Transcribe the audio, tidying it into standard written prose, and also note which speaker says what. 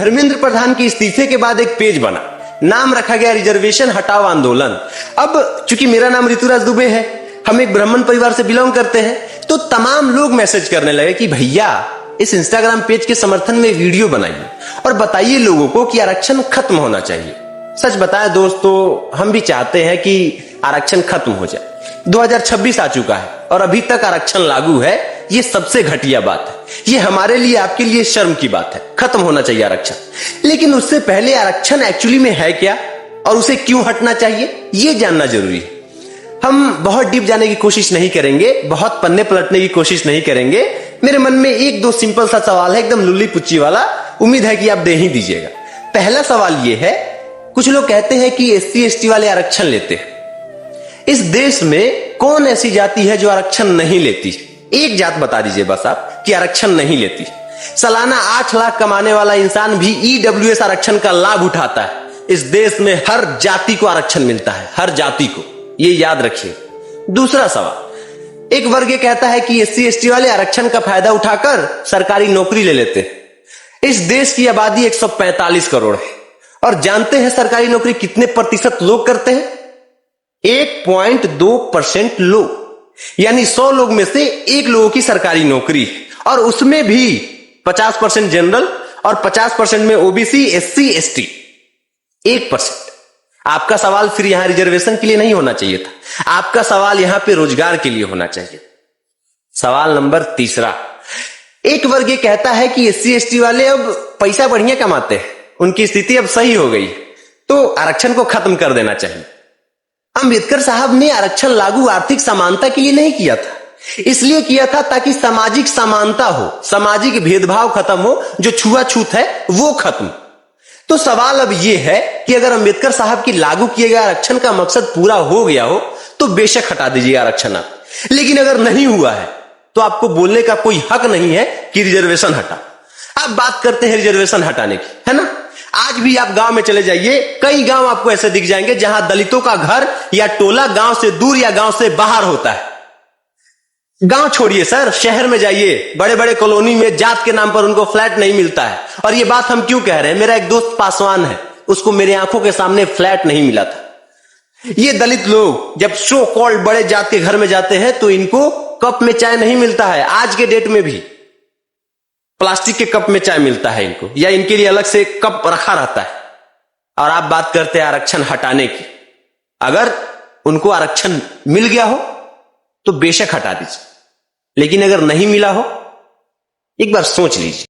Speaker 1: धर्मेंद्र प्रधान के इस्तीफे के बाद एक पेज बना, नाम रखा गया रिजर्वेशन हटाओ आंदोलन। अब चूंकि मेरा नाम ऋतुराज दुबे है, हम एक ब्राह्मण परिवार से बिलोंग करते हैं, तो तमाम लोग मैसेज करने लगे कि भैया इस इंस्टाग्राम पेज के समर्थन में वीडियो बनाइए और बताइए लोगों को कि आरक्षण खत्म होना चाहिए। सच बताएं दोस्तों, हम भी चाहते हैं कि आरक्षण खत्म हो जाए। 2026 आ चुका है और अभी तक आरक्षण लागू है। ये सबसे घटिया बात है। ये हमारे लिए, आपके लिए शर्म की बात है। खत्म होना चाहिए आरक्षण। लेकिन उससे पहले आरक्षण एक्चुअली में है क्या और उसे क्यों हटना चाहिए, ये जानना जरूरी है। हम बहुत डीप जाने की कोशिश नहीं करेंगे, बहुत पन्ने पलटने की कोशिश नहीं करेंगे। मेरे मन में एक दो सिंपल सा सवाल है, एकदम लुल्ली पुच्ची वाला। उम्मीद है कि आप दे ही दीजिएगा। पहला सवाल ये है, कुछ लोग कहते हैं कि SC ST वाले आरक्षण लेते हैं। इस देश में कौन ऐसी जाति है जो आरक्षण नहीं लेती? एक जात बता दीजिए बस आप कि आरक्षण नहीं लेती। सालाना 8 लाख कमाने वाला इंसान भी EWS आरक्षण का लाभ उठाता है। इस देश में हर जाति को आरक्षण मिलता है, हर जाति को, ये याद रखिए। दूसरा सवाल, एक वर्ग कहता है कि SC ST वाले आरक्षण का फायदा उठाकर सरकारी नौकरी ले लेते हैं। इस देश की आबादी 145 करोड़ है और जानते हैं सरकारी नौकरी कितने प्रतिशत लोग करते हैं? 1.2% लोग, यानी 100 लोग में से 1 लोगों की सरकारी नौकरी है। और उसमें भी 50% जनरल और 50% में OBC SC ST, 1%। आपका सवाल फिर यहां रिजर्वेशन के लिए नहीं होना चाहिए था, आपका सवाल यहां पे रोजगार के लिए होना चाहिए। सवाल नंबर तीसरा, एक वर्ग ये कहता है कि SC ST वाले अब पैसा बढ़िया कमाते हैं, उनकी स्थिति अब सही हो गई, तो आरक्षण को खत्म कर देना चाहिए। अंबेडकर साहब ने आरक्षण लागू आर्थिक समानता के लिए नहीं किया था, इसलिए किया था ताकि सामाजिक समानता हो, सामाजिक भेदभाव खत्म हो, जो छुआछूत है वो खत्म। तो सवाल अब यह है कि अगर अंबेडकर साहब की लागू किए गए आरक्षण का मकसद पूरा हो गया हो तो बेशक हटा दीजिए आरक्षण आप। लेकिन अगर नहीं हुआ है तो आपको बोलने का कोई हक नहीं है कि रिजर्वेशन हटा। आप बात करते हैं रिजर्वेशन हटाने की, है ना? आज भी आप गांव में चले जाइए, कई गांव आपको ऐसे दिख जाएंगे जहां दलितों का घर या टोला गांव से दूर या गांव से बाहर होता है। गांव छोड़िए सर, शहर में जाइए, बड़े बड़े कॉलोनी में जात के नाम पर उनको फ्लैट नहीं मिलता है। और ये बात हम क्यों कह रहे हैं? मेरा एक दोस्त पासवान है, उसको मेरे आंखों के सामने फ्लैट नहीं मिला था। ये दलित लोग जब सो कॉल्ड बड़े जात के घर में जाते हैं तो इनको कप में चाय नहीं मिलता है। आज के डेट में भी प्लास्टिक के कप में चाय मिलता है इनको, या इनके लिए अलग से कप रखा रहता है। और आप बात करते हैं आरक्षण हटाने की। अगर उनको आरक्षण मिल गया हो तो बेशक हटा दीजिए, लेकिन अगर नहीं मिला हो, एक बार सोच लीजिए।